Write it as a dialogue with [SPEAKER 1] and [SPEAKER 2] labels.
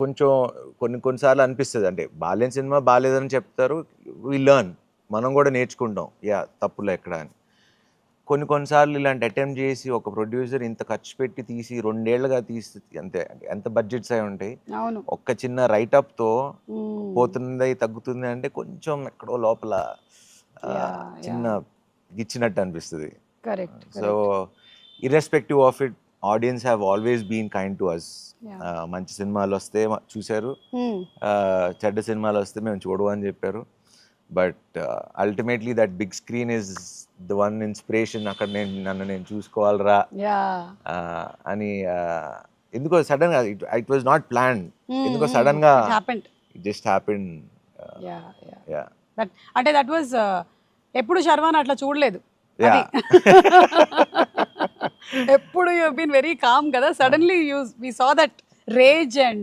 [SPEAKER 1] కొంచెం కొన్నిసార్లు అనిపిస్తది. అంటే బాలేని సినిమా బాలేదని చెప్తారు. We learn. మనం కూడా నేర్చుకుంటాం. తప్పులే ఎక్కడ అని. కొన్నిసార్లు ఇలాంటి అటెంప్ట్ చేసి ఒక ప్రొడ్యూసర్ ఇంత ఖర్చు పెట్టి తీసి 2 ఏళ్లుగా తీసి అంతే ఎంత బడ్జెట్స్ అయి ఉంటాయి.
[SPEAKER 2] అవును.
[SPEAKER 1] ఒక్క చిన్న రైటప్‌తో పోతుంది, తగ్గుతుంది అంటే కొంచెం ఎక్కడో లోపల చిన్న గిచ్చినట్టు అనిపిస్తది.
[SPEAKER 2] Correct.
[SPEAKER 1] So irrespective of it audience have always been kind to us. మంచి సినిమాలు వస్తే చూశారు, చెడ్డ సినిమాలు వస్తే మేము చూడవు అని చెప్పారు. But ultimately that big screen is the one inspiration. అక్కడ నన్ను నేను చూసుకోవాలరా అని ఎందుకో సడన్ గా ఇట్ వాజ్ నాట్ ప్లాన్. ఎందుకో సడన్ గా ఇట్ జస్ట్ హ్యాపెండ్.
[SPEAKER 2] అంటే దట్ వాజ్ ఎప్పుడు శర్వాన్ అట్లా చూడలేదు. ఎప్పుడు you have been very calm కదా. Suddenly we saw that rage and